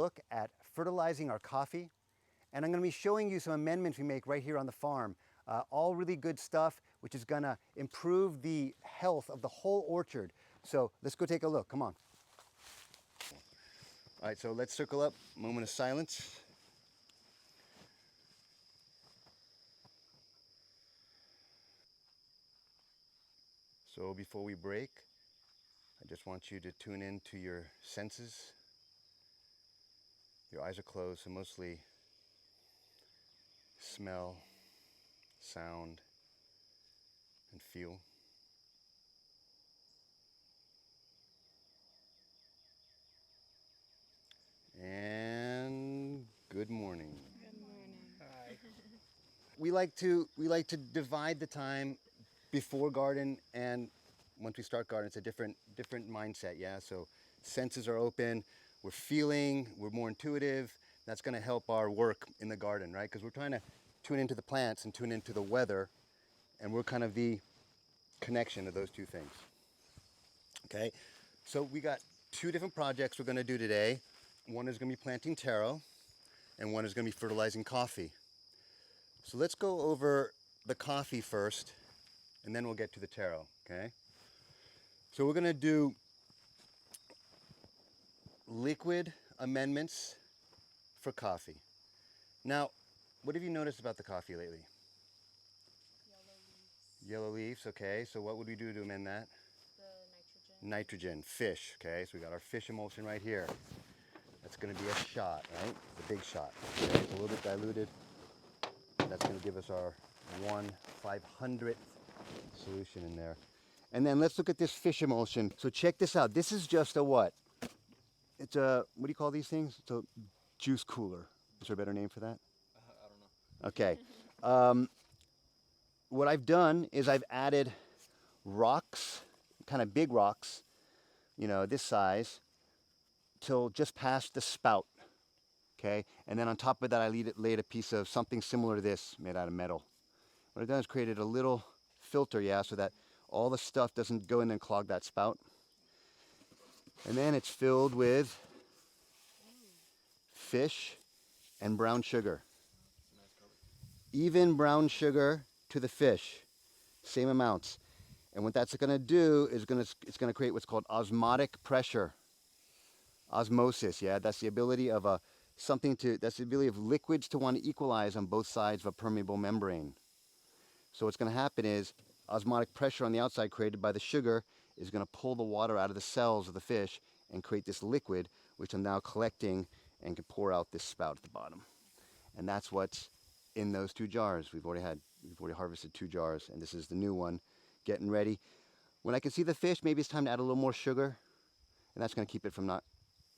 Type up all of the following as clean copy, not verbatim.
look at fertilizing our coffee. And I'm going to be showing you some amendments we make right here on the farm. All really good stuff, which is going to improve the health of the whole orchard. So let's go take a look. Come on. All right, so let's circle up. Moment of silence. So before we break, I just want you to tune in to your senses. Your eyes are closed, so mostly smell, sound, and feel. And good morning. Good morning. Hi. We like to divide the time before garden and once we start garden. It's a different mindset, yeah. So senses are open, we're feeling, we're more intuitive. That's going to help our work in the garden, right? Because we're trying to tune into the plants and tune into the weather, and we're kind of the connection of those two things. Okay, so we got two different projects we're going to do today. One is going to be planting taro, and one is going to be fertilizing coffee. So let's go over the coffee first, and then we'll get to the taro, okay? So we're going to do liquid amendments for coffee. Now, what have you noticed about the coffee lately? Yellow leaves. Yellow leaves, okay. So what would we do to amend that? The Nitrogen, fish, okay. So we got our fish emulsion right here. That's going to be a shot, right? The big shot. Okay? It's a little bit diluted. That's going to give us our 1/500th solution in there. And then let's look at this fish emulsion. So check this out. This is just a what? It's a, what do you call these things? It's a juice cooler. Is there a better name for that? I don't know. Okay. What I've done is I've added rocks, kind of big rocks, you know, this size, till just past the spout. Okay, and then on top of that I laid a piece of something similar to this made out of metal. What I've done is created a little filter, yeah, so that all the stuff doesn't go in and clog that spout. And then it's filled with fish and brown sugar. Nice color. Even brown sugar to the fish, same amounts. And what that's going to do is it's going to create what's called osmotic pressure. Osmosis, yeah, that's the ability of that's the ability of liquids to want to equalize on both sides of a permeable membrane. So what's going to happen is osmotic pressure on the outside created by the sugar is going to pull the water out of the cells of the fish and create this liquid, which I'm now collecting and can pour out this spout at the bottom. And that's what's in those two jars. We've already harvested 2 jars, and this is the new one getting ready. When I can see the fish, maybe it's time to add a little more sugar, and that's going to keep it from not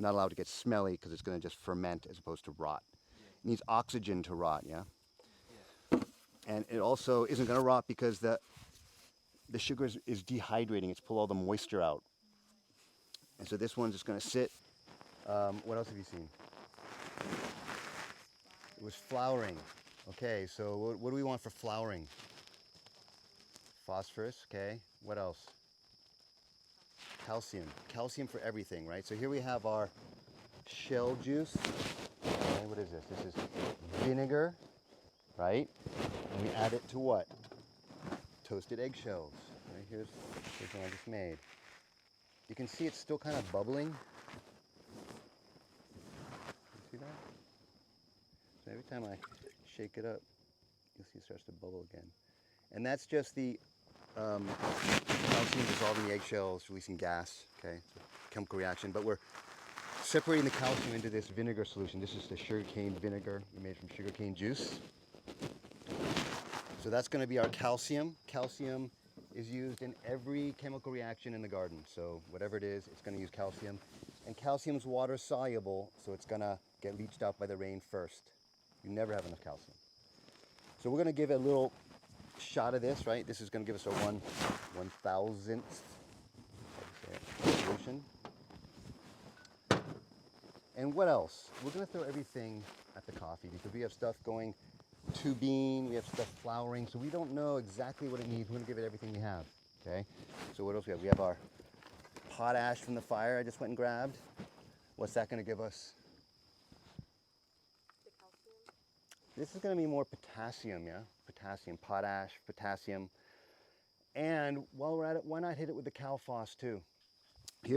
allowed to get smelly, because it's going to just ferment as opposed to rot. It needs oxygen to rot, yeah? And it also isn't going to rot because the sugar is dehydrating. It's pulled all the moisture out. And so this one's just going to sit. What else have you seen? It was flowering. Okay, so what do we want for flowering? Phosphorus, okay. What else? Calcium. Calcium for everything, right? So here we have our shell juice. Okay, what is this? This is vinegar, right? And we add it to what? Toasted eggshells. Right, here's one I just made. You can see it's still kind of bubbling. You see that? So every time I shake it up, you'll see it starts to bubble again. And that's just the calcium dissolving the eggshells, releasing gas, okay? It's a chemical reaction, but we're separating the calcium into this vinegar solution. This is the sugarcane vinegar we made from sugarcane juice. So that's going to be our calcium. Calcium is used in every chemical reaction in the garden. So whatever it is, it's going to use calcium. And calcium's water soluble, so it's going to get leached out by the rain first. You never have enough calcium. So we're going to give it a little shot of this, right? This is going to give us a 1/1000th solution. And what else? We're going to throw everything at the coffee because we have stuff going to bean, we have stuff flowering, so we don't know exactly what it needs. We're going to give it everything we have, okay? So what else we have? We have our potash from the fire I just went and grabbed. What's that going to give us? This is going to be more potassium, yeah? Potassium, potash, potassium. And while we're at it, why not hit it with the phos too?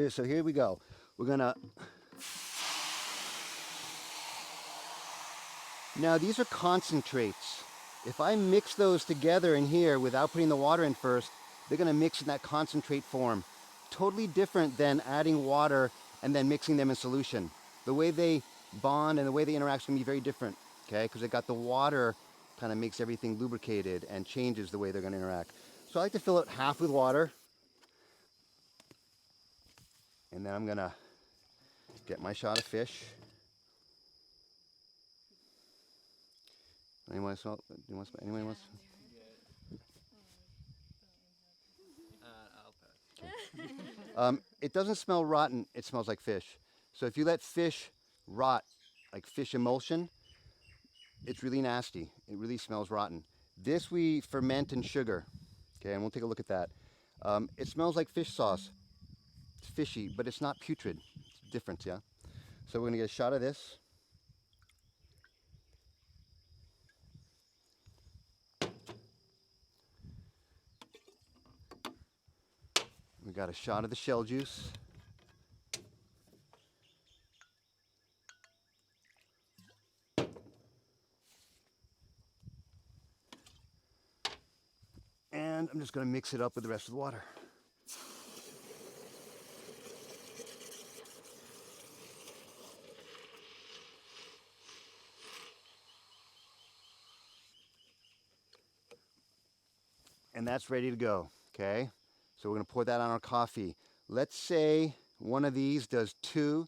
So here we go. We're going to... Now these are concentrates. If I mix those together in here without putting the water in first, they're going to mix in that concentrate form. Totally different than adding water and then mixing them in solution. The way they bond and the way they interact is going to be very different, okay? Because they got the water kind of makes everything lubricated and changes the way they're going to interact. So I like to fill it half with water. And then I'm going to get my shot of fish. Anyone want to smell? Anyone wants? I'll pass. It doesn't smell rotten. It smells like fish. So if you let fish rot, like fish emulsion, it's really nasty. It really smells rotten. This we ferment in sugar. Okay, and we'll take a look at that. It smells like fish sauce. It's fishy, but it's not putrid. It's different, yeah? So we're going to get a shot of this. We got a shot of the shell juice. And I'm just going to mix it up with the rest of the water. And that's ready to go, okay? So we're going to pour that on our coffee. Let's say one of these does 2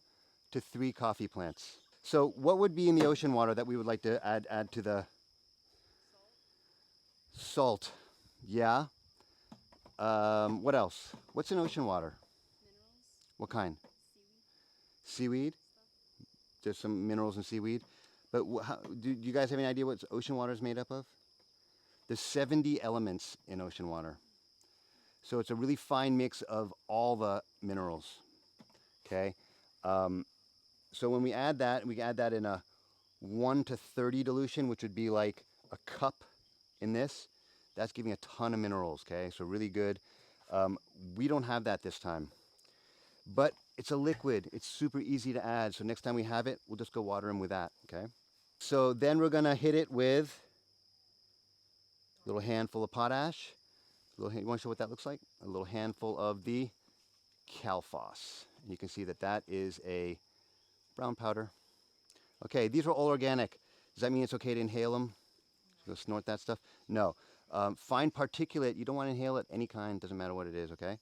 to 3 coffee plants. So what would be in the ocean water that we would like to add to the salt? Yeah. What else? What's in ocean water? Minerals. What kind? Seaweed. Seaweed? There's some minerals in seaweed. But do you guys have any idea what ocean water is made up of? There's 70 elements in ocean water. So it's a really fine mix of all the minerals, okay? So when we add that in a 1 to 30 dilution, which would be like a cup in this. That's giving a ton of minerals, okay? So really good. We don't have that this time. But it's a liquid. It's super easy to add. So next time we have it, we'll just go water them with that, okay? So then we're going to hit it with a little handful of potash. You want to show what that looks like? A little handful of the phos. And you can see that that is a brown powder. Okay, these are all organic. Does that mean it's okay to inhale them? Go snort that stuff? No. Fine particulate, you don't want to inhale it, any kind, doesn't matter what it is, okay?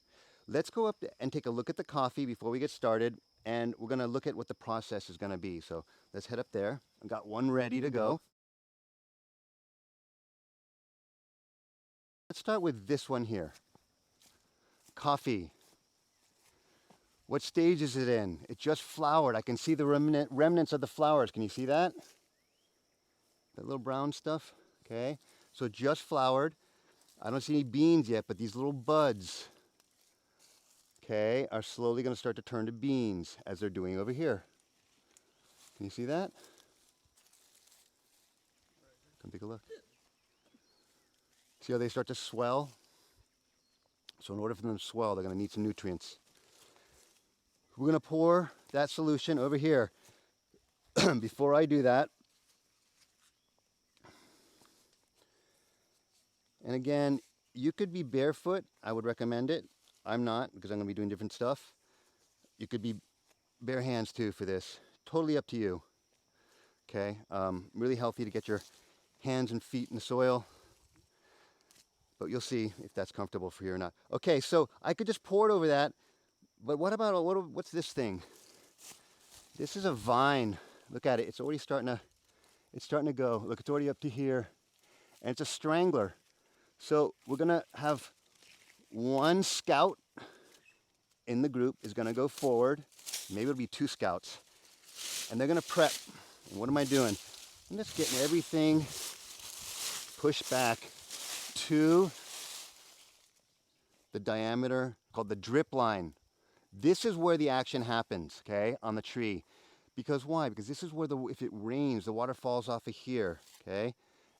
Let's go up and take a look at the coffee before we get started, and we're going to look at what the process is going to be. So let's head up there. I've got one ready to go. Let's start with this one here. Coffee. What stage is it in? It just flowered. I can see the remnants of the flowers. Can you see that? That little brown stuff? Okay. So just flowered. I don't see any beans yet, but these little buds, okay, are slowly going to start to turn to beans as they're doing over here. Can you see that? Come take a look. See how they start to swell? So in order for them to swell, they're going to need some nutrients. We're going to pour that solution over here. Before I do that, and again, you could be barefoot. I would recommend it. I'm not, because I'm going to be doing different stuff. You could be bare hands too for this. Totally up to you. Okay, really healthy to get your hands and feet in the soil. But you'll see if that's comfortable for you or not. Okay, so I could just pour it over that. But what about, what's this thing? This is a vine. Look at it. It's already starting to go. Look, it's already up to here. And it's a strangler. So we're going to have one scout in the group is going to go forward. Maybe it'll be 2 scouts. And they're going to prep. And what am I doing? I'm just getting everything pushed back to the diameter called the drip line. This is where the action happens, okay, on the tree. Because why? Because this is where if it rains, the water falls off of here, okay?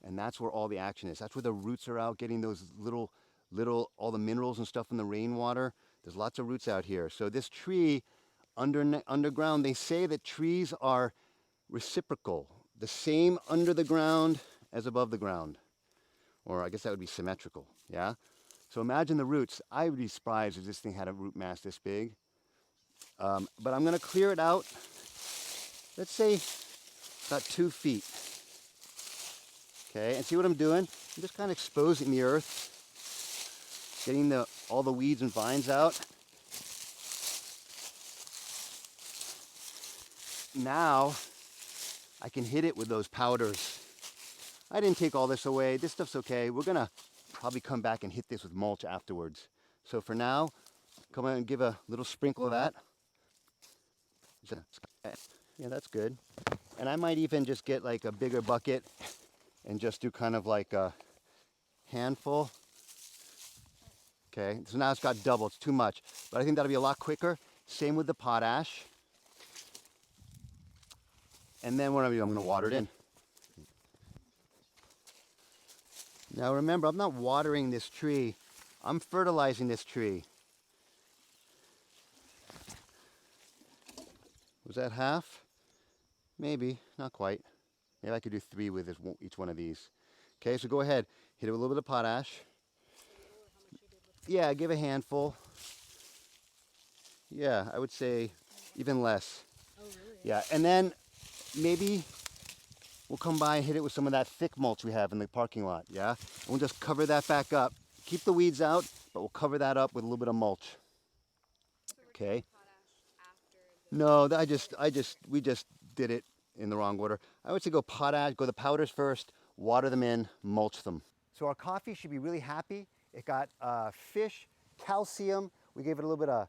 And that's where all the action is. That's where the roots are out getting those little, all the minerals and stuff from the rainwater. There's lots of roots out here. So this tree, underground, they say that trees are reciprocal. The same under the ground as above the ground. Or I guess that would be symmetrical, yeah? So imagine the roots. I would be surprised if this thing had a root mass this big. But I'm gonna clear it out. Let's say about 2 feet. Okay, and see what I'm doing? I'm just kind of exposing the earth, getting all the weeds and vines out. Now I can hit it with those powders. I didn't take all this away. This stuff's okay. We're gonna probably come back and hit this with mulch afterwards. So for now, come on and give a little sprinkle of that. Yeah, that's good. And I might even just get like a bigger bucket and just do kind of like a handful. Okay, so now it's got double, it's too much. But I think that'll be a lot quicker. Same with the potash. And then what I'm gonna water it in. Now remember, I'm not watering this tree, I'm fertilizing this tree. Was that half? Maybe, not quite. Maybe I could do 3 with each one of these. Okay, so go ahead, hit it with a little bit of potash. Yeah, give a handful. Yeah, I would say even less. Oh, really? Yeah, and then maybe we'll come by and hit it with some of that thick mulch we have in the parking lot, yeah? And we'll just cover that back up. Keep the weeds out, but we'll cover that up with a little bit of mulch. Okay? No, we just did it in the wrong order. I would say go potash, go the powders first, water them in, mulch them. So our coffee should be really happy. It got fish, calcium, we gave it a little bit of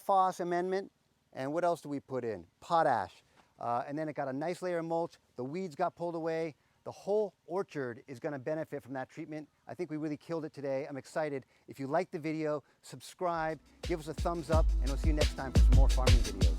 phos amendment, and what else do we put in? Potash. And then it got a nice layer of mulch, the weeds got pulled away. The whole orchard is gonna benefit from that treatment. I think we really killed it today. I'm excited. If you liked the video, subscribe, give us a thumbs up, and we'll see you next time for some more farming videos.